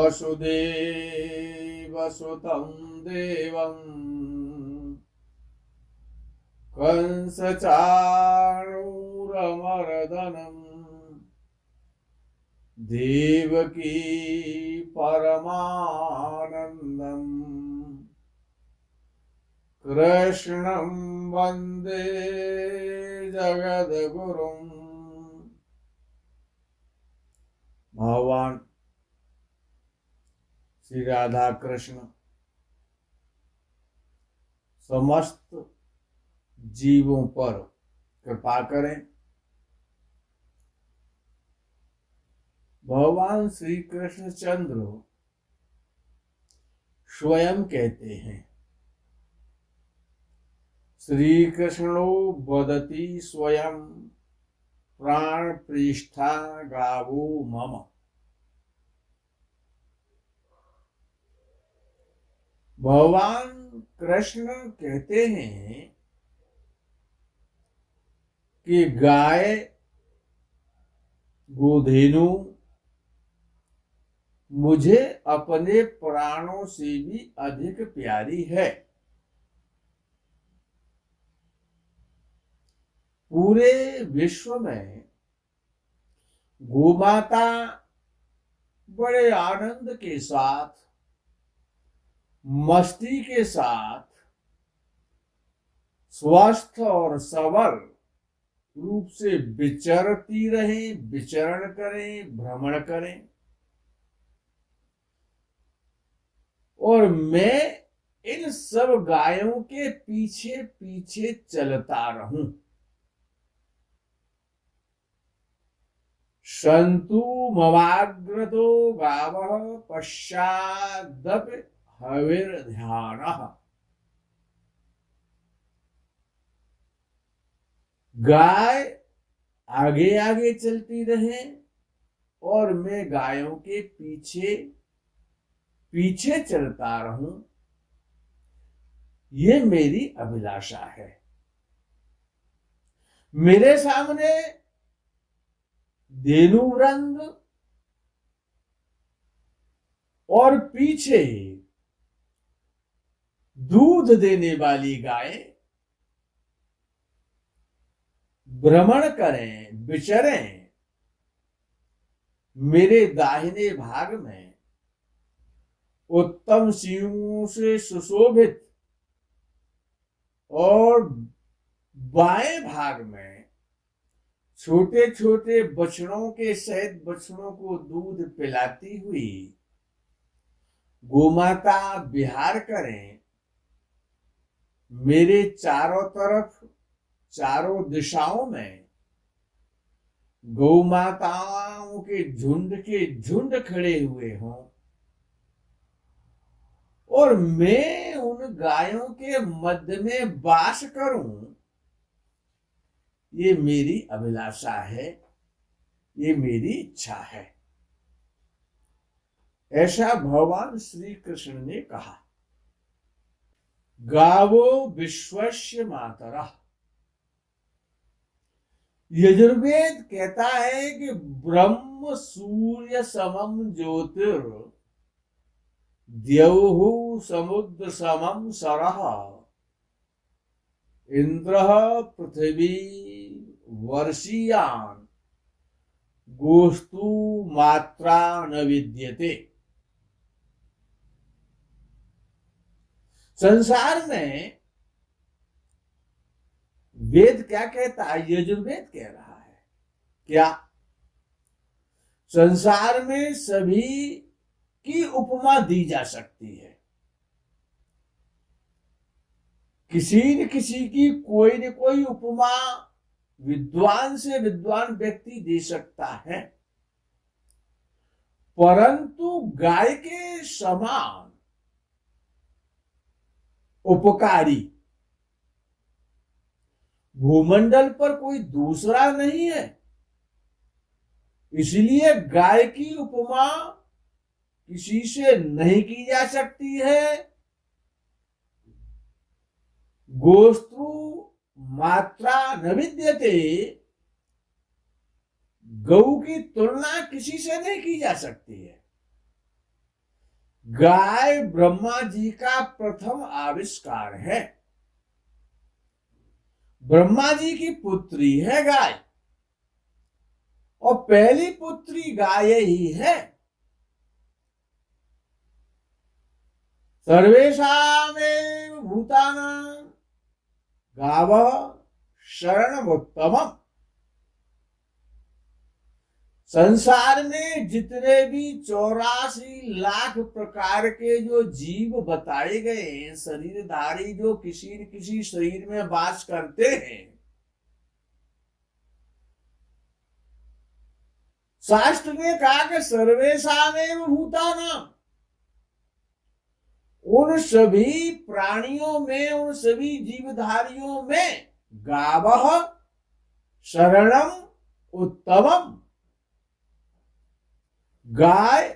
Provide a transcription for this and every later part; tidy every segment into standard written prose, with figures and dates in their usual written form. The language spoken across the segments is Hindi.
वसुदेवसुतं देवं कंसचाणूरमर्दनम् देवकी परमानन्दम् कृष्णं वन्दे जगद्गुरुम्। भगवान श्री राधा कृष्ण समस्त जीवों पर कृपा करें। भगवान श्री कृष्णचंद्र स्वयं कहते हैं, श्री कृष्णो वदति स्वयं प्राण पृष्ठा गावो मम। भगवान कृष्ण कहते हैं कि गाय गोधेनु मुझे अपने प्राणों से भी अधिक प्यारी है। पूरे विश्व में गोमाता बड़े आनंद के साथ, मस्ती के साथ, स्वस्थ और सबल रूप से विचरती रहे, विचरण करें, भ्रमण करें, और मैं इन सब गायों के पीछे पीछे चलता रहूं। सन्तु ममाग्रतो गावः पश्चादपि हविर्ध्यानः। गाय आगे आगे चलती रहे और मैं गायों के पीछे पीछे चलता रहूं, ये मेरी अभिलाषा है। मेरे सामने धेनुवृंद और पीछे दूध देने वाली गाय भ्रमण करें, विचरें। मेरे दाहिने भाग में उत्तम सिंहों से सुशोभित और बाएं भाग में छोटे छोटे बछड़ों के सहित बछड़ों को दूध पिलाती हुई गोमाता विहार करें। मेरे चारों तरफ, चारों दिशाओं में गौमाताओं के झुंड खड़े हुए हों और मैं उन गायों के मध्य में वास करूं, ये मेरी अभिलाषा है, ये मेरी इच्छा है। ऐसा भगवान श्री कृष्ण ने कहा। गावो विश्वस्य मातरः। यजुर्वेद कहता है कि ब्रह्म सूर्य समम ज्योतिर द्यौः समुद्र समम सरः इंद्रः पृथ्वी वर्षीयान गोस्तु मात्रा न विद्यते। संसार में वेद क्या कहता है? यजुर्वेद कह रहा है क्या? संसार में सभी की उपमा दी जा सकती है। किसी न किसी की कोई न कोई उपमा विद्वान से विद्वान व्यक्ति दे सकता है, परंतु गाय के समान उपकारी भूमंडल पर कोई दूसरा नहीं है। इसलिए गाय की उपमा किसी से नहीं की जा सकती है। गोस्तु मात्रा न विद्यते, गौ की तुलना किसी से नहीं की जा सकती है। गाय ब्रह्मा जी का प्रथम आविष्कार है। ब्रह्मा जी की पुत्री है गाय, और पहली पुत्री गाय ही है। सर्वेषामेव भूतानां गावः शरणमुत्तमम्। संसार में जितने भी 84 लाख प्रकार के जो जीव बताए गए हैं, शरीरधारी जो किसी न किसी शरीर में वास करते हैं, शास्त्र ने कहा कि सर्वेषामेव भूतानां, उन सभी प्राणियों में, उन सभी जीवधारियों में गावः शरणम उत्तमम, गाय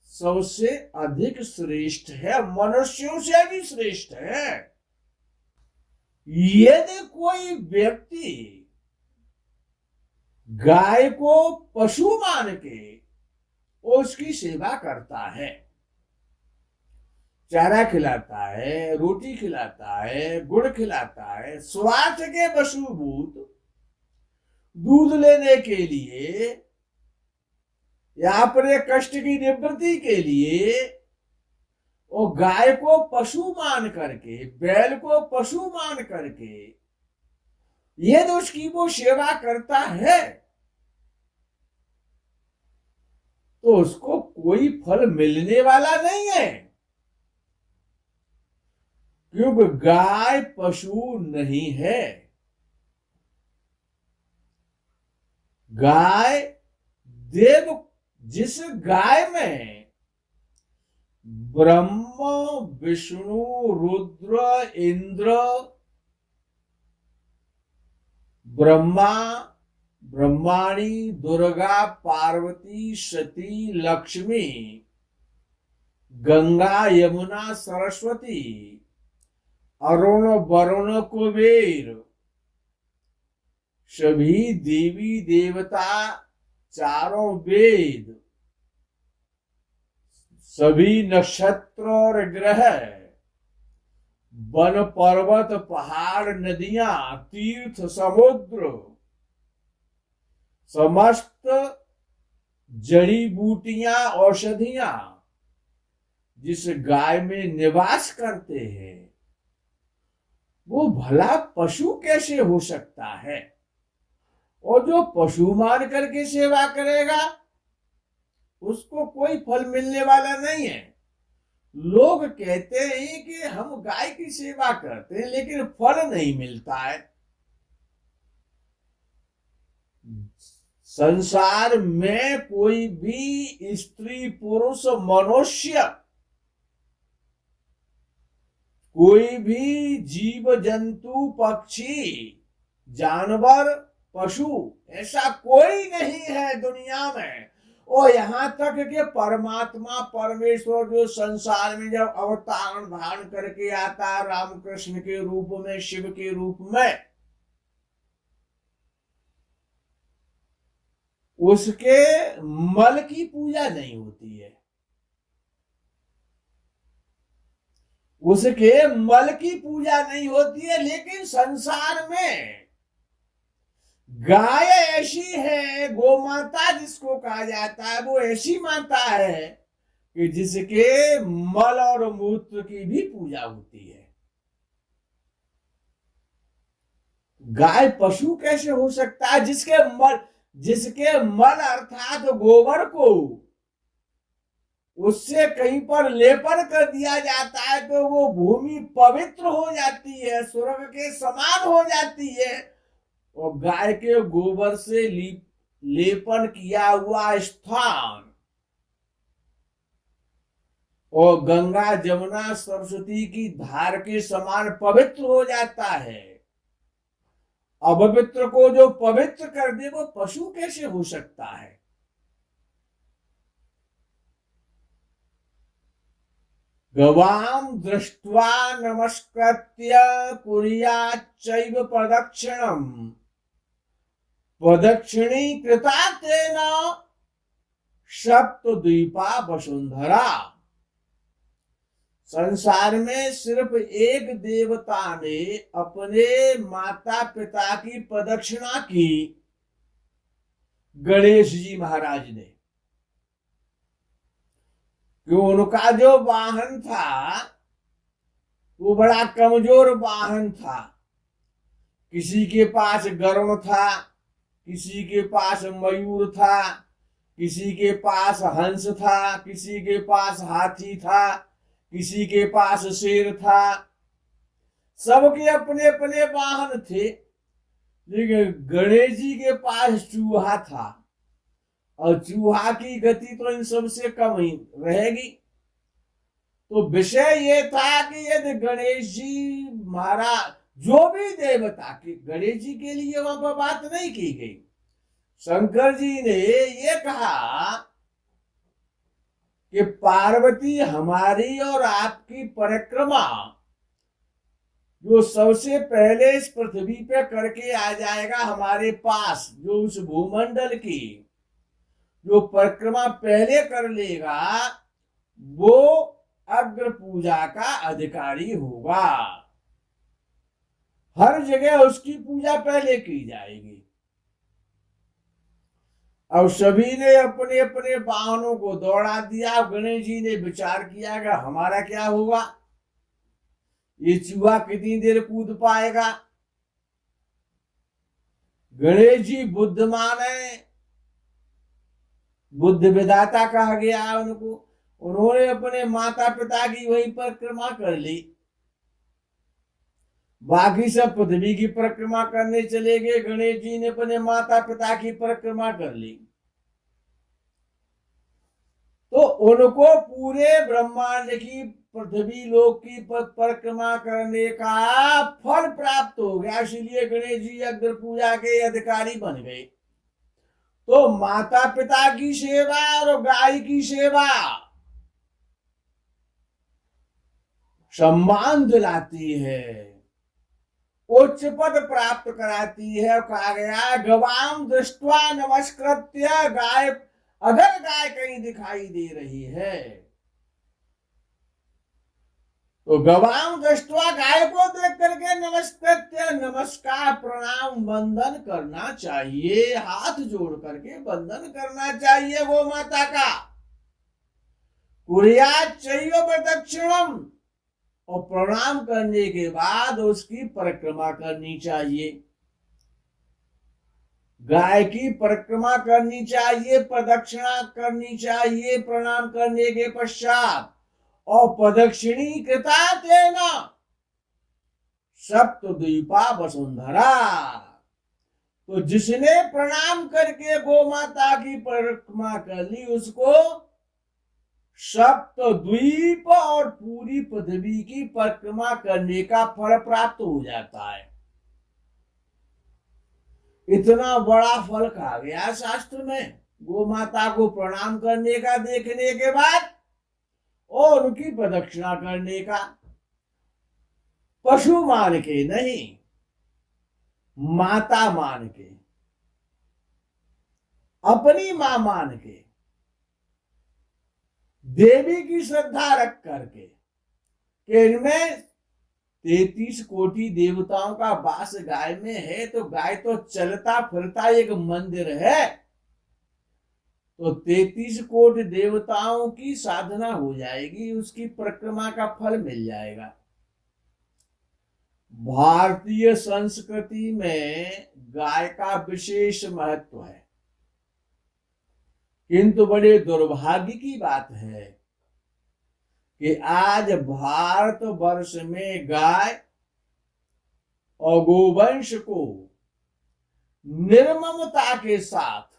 सबसे अधिक श्रेष्ठ है, मनुष्यों से भी श्रेष्ठ है। यदि कोई व्यक्ति गाय को पशु मान के उसकी सेवा करता है, चारा खिलाता है, रोटी खिलाता है, गुड़ खिलाता है, स्वार्थ के वशुभूत दूध लेने के लिए या अपने कष्ट की निवृत्ति के लिए, और गाय को पशु मान करके, बैल को पशु मान करके यदि उसकी वो सेवा करता है, तो उसको कोई फल मिलने वाला नहीं है, क्योंकि गाय पशु नहीं है। गाय देव, जिस गाय में ब्रह्म विष्णु रुद्र इंद्र, ब्रह्मा ब्रह्माणी, दुर्गा पार्वती सती लक्ष्मी, गंगा यमुना सरस्वती, अरुण वरुण कुबेर, सभी देवी देवता, चारों वेद, सभी नक्षत्र और ग्रह, वन पर्वत पहाड़ नदियां तीर्थ समुद्र, समस्त जड़ी बूटियां औषधियां जिस गाय में निवास करते हैं, वो भला पशु कैसे हो सकता है? और जो पशु मान करके सेवा करेगा उसको कोई फल मिलने वाला नहीं है। लोग कहते हैं कि हम गाय की सेवा करते हैं लेकिन फल नहीं मिलता है। संसार में कोई भी स्त्री पुरुष मनुष्य, कोई भी जीव जंतु पक्षी जानवर पशु, ऐसा कोई नहीं है दुनिया में। और यहां तक कि परमात्मा परमेश्वर जो संसार में जब अवतार धारण करके आता रामकृष्ण के रूप में, शिव के रूप में, उसके मल की पूजा नहीं होती है। उसके मल की पूजा नहीं होती है, लेकिन संसार में गाय ऐसी है, गो माता जिसको कहा जाता है, वो ऐसी माता है कि जिसके मल और मूत्र की भी पूजा होती है। गाय पशु कैसे हो सकता है? जिसके मल अर्थात गोबर को उससे कहीं पर लेपन कर दिया जाता है तो वो भूमि पवित्र हो जाती है, स्वर्ग के समान हो जाती है। और गाय के गोबर से लेपन किया हुआ स्थान और गंगा जमुना सरस्वती की धार के समान पवित्र हो जाता है। अपवित्र को जो पवित्र कर दे वो पशु कैसे हो सकता है? गवाम दृष्ट्वा नमस्कृत्य कुर्याच्चैव प्रदक्षिणम् प्रदक्षिणी कृता तेन सप्तद्वीपा वसुंधरा। संसार में सिर्फ एक देवता ने अपने माता पिता की प्रदक्षिणा की, गणेश जी महाराज ने। क्यों? उनका जो वाहन था वो बड़ा कमजोर वाहन था। किसी के पास गरुड़ था, किसी के पास मयूर था, किसी के पास हंस था, किसी के पास हाथी था, किसी के पास शेर था। सबके अपने अपने वाहन थे, लेकिन गणेश जी के पास चूहा था, और चूहा की गति तो इन सबसे कम ही रहेगी। तो विषय ये था कि यदि गणेश जी महाराज, जो भी देवता के, गणेश जी के लिए वहां पर बात नहीं की गई। शंकर जी ने ये कहा कि पार्वती हमारी और आपकी परिक्रमा जो सबसे पहले इस पृथ्वी पे करके आ जाएगा हमारे पास, जो उस भूमंडल की जो परिक्रमा पहले कर लेगा, वो अग्र पूजा का अधिकारी होगा। हर जगह उसकी पूजा पहले की जाएगी। अब सभी ने अपने अपने वाहनों को दौड़ा दिया। गणेश जी ने विचार किया कि हमारा क्या होगा, ये चूहा कितनी देर कूद पाएगा। गणेश जी बुद्धिमान है, बुद्धि विधाता कहा गया उनको। उन्होंने अपने माता पिता की वही परिक्रमा कर ली, बाकी सब पृथ्वी की परिक्रमा करने चले गए। गणेश जी ने अपने माता पिता की परिक्रमा कर ली, तो उनको पूरे ब्रह्मांड की, पृथ्वी लोक की परिक्रमा करने का फल प्राप्त हो गया। इसलिए गणेश जी अग्र पूजा के अधिकारी बन गए। तो माता पिता की सेवा और गाय की सेवा सम्मान दिलाती है, उच्च पद प्राप्त कराती है। कहा गया गवाम दृष्ट्वा नमस्कृत्य, गाय, अगर गाय कहीं दिखाई दे रही है तो गवाम दृष्ट्वा, गाय को देख करके नमस्कृत्य, नमस्कार, प्रणाम, वंदन करना चाहिए। हाथ जोड़ करके वंदन करना चाहिए गो माता का। कुर्यात् चैव प्रदक्षिणम, और प्रणाम करने के बाद उसकी परिक्रमा करनी चाहिए। गाय की परिक्रमा करनी चाहिए, प्रदक्षिणा करनी चाहिए प्रणाम करने के पश्चात। और प्रदक्षिणी कृता तेना सप्तद्वीपा वसुंधरा, तो जिसने प्रणाम करके गो माता की परिक्रमा कर ली, उसको सप्तद्वीप और पूरी पृथ्वी की परिक्रमा करने का फल प्राप्त हो जाता है। इतना बड़ा फल कहा गया शास्त्र में गो माता को प्रणाम करने का, देखने के बाद, और उनकी प्रदक्षिणा करने का। पशु मान के नहीं, माता मान के, अपनी मां मान के, देवी की श्रद्धा रख करके, कि इनमें 33 कोटि देवताओं का वास गाय में है, तो गाय तो चलता फिरता एक मंदिर है, तो 33 कोटि देवताओं की साधना हो जाएगी, उसकी परिक्रमा का फल मिल जाएगा। भारतीय संस्कृति में गाय का विशेष महत्व है, किंतु बड़े दुर्भाग्य की बात है कि आज भारत वर्ष में गाय और गोवंश को निर्ममता के साथ,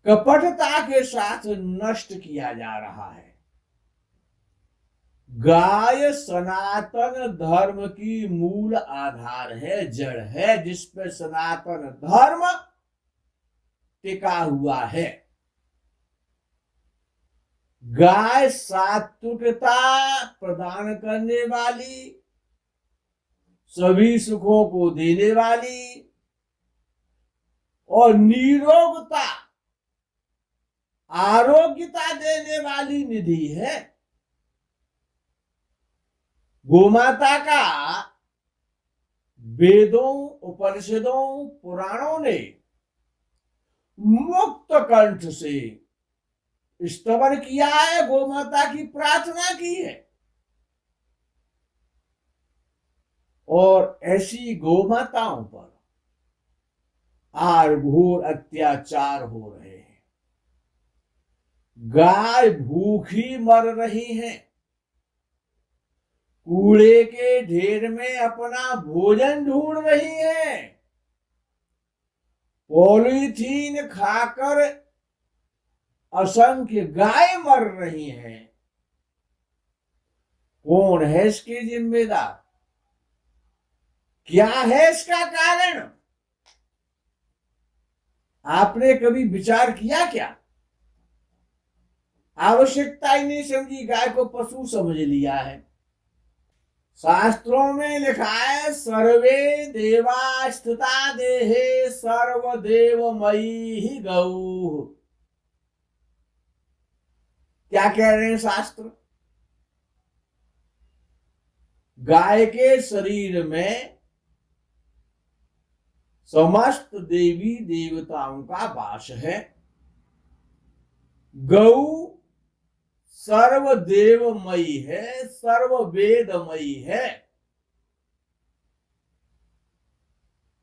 कपटता के साथ नष्ट किया जा रहा है। गाय सनातन धर्म की मूल आधार है, जड़ है, जिस पर सनातन धर्म टिका हुआ है। गाय सात्विकता प्रदान करने वाली, सभी सुखों को देने वाली और निरोगता आरोग्यता देने वाली निधि है। गोमाता का वेदों, उपनिषदों, पुराणों ने मुक्त कंठ से स्तवन किया है, गोमाता की प्रार्थना की है। और ऐसी गोमाताओं पर आज घोर अत्याचार हो रहे हैं। गाय भूखी मर रही है, कूड़े के ढेर में अपना भोजन ढूंढ रही है, पॉलीथीन खाकर असंख्य गाय मर रही हैं। कौन है इसके जिम्मेदार? क्या है इसका कारण? आपने कभी विचार किया क्या? आवश्यकता ही नहीं समझी, गाय को पशु समझ लिया है। शास्त्रों में लिखा है, सर्वे देवा स्थिता देहे सर्वदेवमयी ही गौ। क्या कह रहे हैं शास्त्र? गाय के शरीर में समस्त देवी देवताओं का वास है। गौ सर्वदेवमयी है, सर्ववेदमयी है।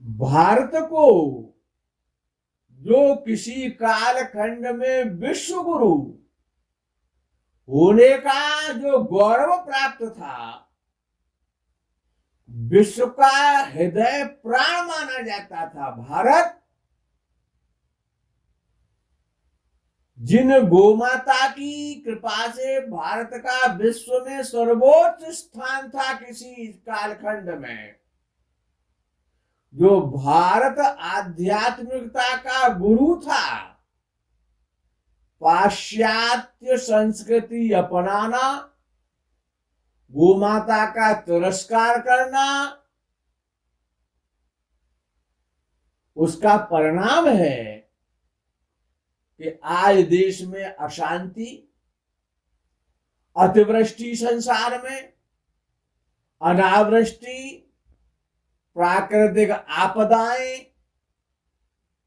भारत को जो किसी कालखंड में विश्व गुरु होने का जो गौरव प्राप्त था, विश्व का हृदय प्राण माना जाता था भारत, जिन गोमाता की कृपा से भारत का विश्व में सर्वोच्च स्थान था किसी कालखंड में, जो भारत आध्यात्मिकता का गुरु था, पाश्चात्य संस्कृति अपनाना, गोमाता का तिरस्कार करना, उसका परिणाम है कि आज देश में अशांति, अतिवृष्टि, संसार में अनावृष्टि, प्राकृतिक आपदाएं,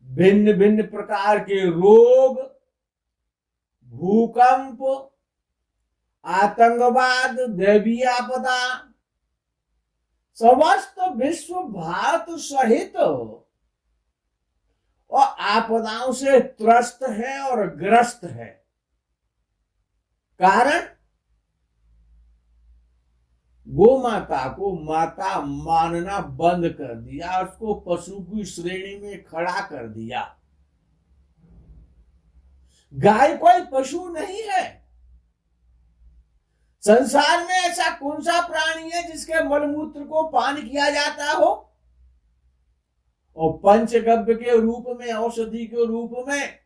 भिन्न भिन्न प्रकार के रोग, भूकंप, आतंकवाद, दैवीय आपदा, समस्त विश्व भारत सहित और आपदाओं से त्रस्त है और ग्रस्त है। कारण गोमाता को माता मानना बंद कर दिया, उसको पशु की श्रेणी में खड़ा कर दिया। गाय कोई पशु नहीं है। संसार में ऐसा कौन सा प्राणी है जिसके मलमूत्र को पान किया जाता हो और पंचगव्य के रूप में, औषधि के रूप में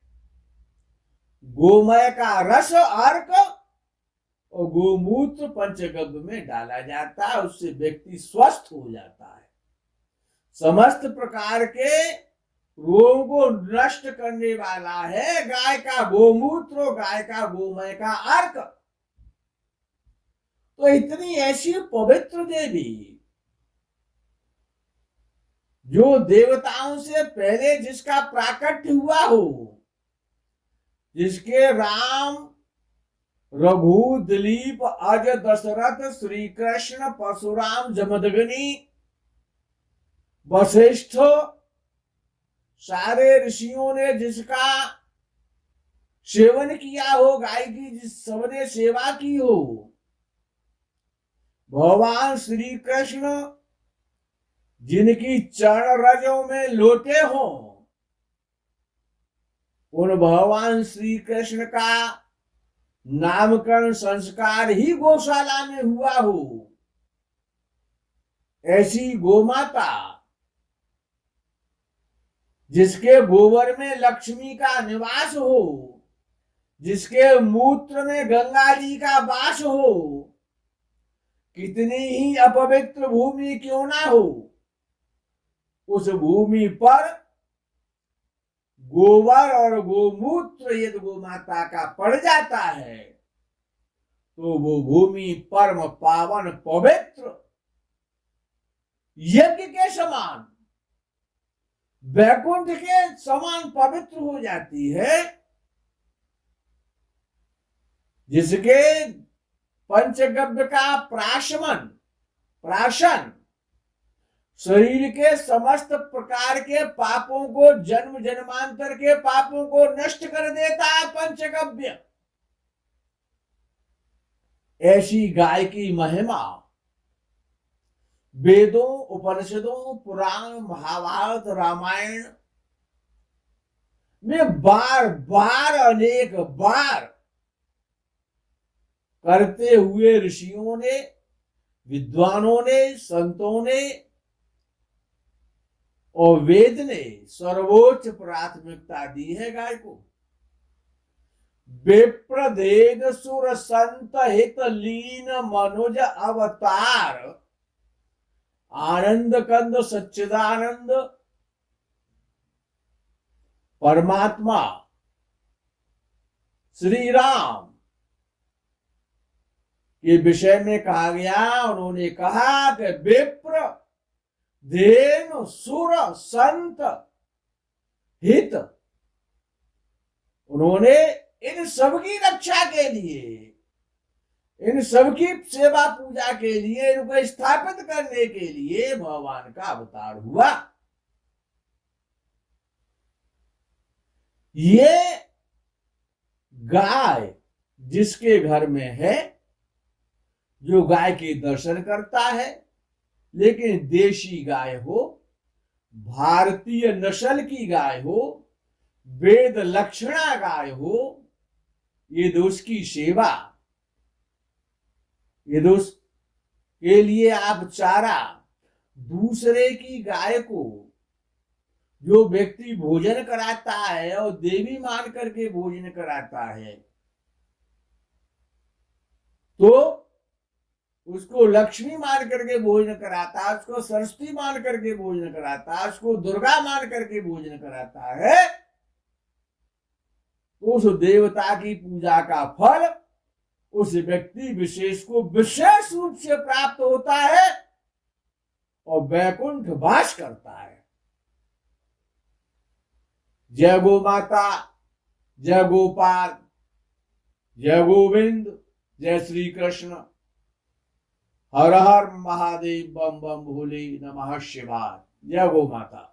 गोमय का रस, अर्क और गोमूत्र पंचगव्य में डाला जाता है, उससे व्यक्ति स्वस्थ हो जाता है। समस्त प्रकार के रोगों को नष्ट करने वाला है गाय का गोमूत्र, गाय का गोमय का अर्क। तो इतनी ऐसी पवित्र देवी, जो देवताओं से पहले जिसका प्राकट्य हुआ हो, जिसके राम, रघु, दिलीप, अज, दशरथ, श्री कृष्ण, परशुराम, जमदग्नि, वशिष्ठ, सारे ऋषियों ने जिसका सेवन किया हो, गाय की जिस सबने सेवा की हो, भगवान श्री कृष्ण जिनकी चरण रजों में लोटे हो, उन भगवान श्री कृष्ण का नामकरण संस्कार ही गौशाला में हुआ हो, ऐसी गोमाता जिसके गोबर में लक्ष्मी का निवास हो, जिसके मूत्र में गंगा जी का वास हो, कितनी ही अपवित्र भूमि क्यों ना हो, उस भूमि पर गोबर और गोमूत्र यदि गोमाता का पड़ जाता है तो वो भूमि परम पावन पवित्र यज्ञ के समान, वैकुंठ के समान पवित्र हो जाती है, जिसके पंचगव्य का प्राशन शरीर के समस्त प्रकार के पापों को, जन्म जन्मांतर के पापों को नष्ट कर देता है पंचगव्य। ऐसी गाय की महिमा वेदों, उपनिषदों, पुराण, महाभारत, रामायण में बार बार, अनेक बार करते हुए ऋषियों ने, विद्वानों ने, संतों ने और वेद ने सर्वोच्च प्राथमिकता दी है गाय को। विप्रदेद सुर संत हित लीन मनुज अवतार आनंद कंद सच्चिदानंद परमात्मा श्री राम के विषय में कहा गया। उन्होंने कहा कि विप्र धेनु सुर संत हित, उन्होंने इन सबकी रक्षा के लिए, इन सबकी सेवा पूजा के लिए, इनको स्थापित करने के लिए भगवान का अवतार हुआ। ये गाय जिसके घर में है, जो गाय के दर्शन करता है, लेकिन देशी गाय हो, भारतीय नस्ल की गाय हो, वेद लक्षणा गाय हो, ये दोष की सेवा, ये दोष के लिए आप चारा दूसरे की गाय को जो व्यक्ति भोजन कराता है और देवी मान करके भोजन कराता है, तो उसको लक्ष्मी मान करके भोजन कराता है, उसको सरस्वती मान करके भोजन कराता है, उसको दुर्गा मान करके भोजन कराता है, तो उस देवता की पूजा का फल उस व्यक्ति विशेष को विशेष रूप से प्राप्त होता है और वैकुंठ वास करता है। जय गो माता, जय गोपाल, जय गोविंद, जय श्री कृष्ण। हर हर महादेव, बम बम भोले, नमः शिवाय। जय गो माता।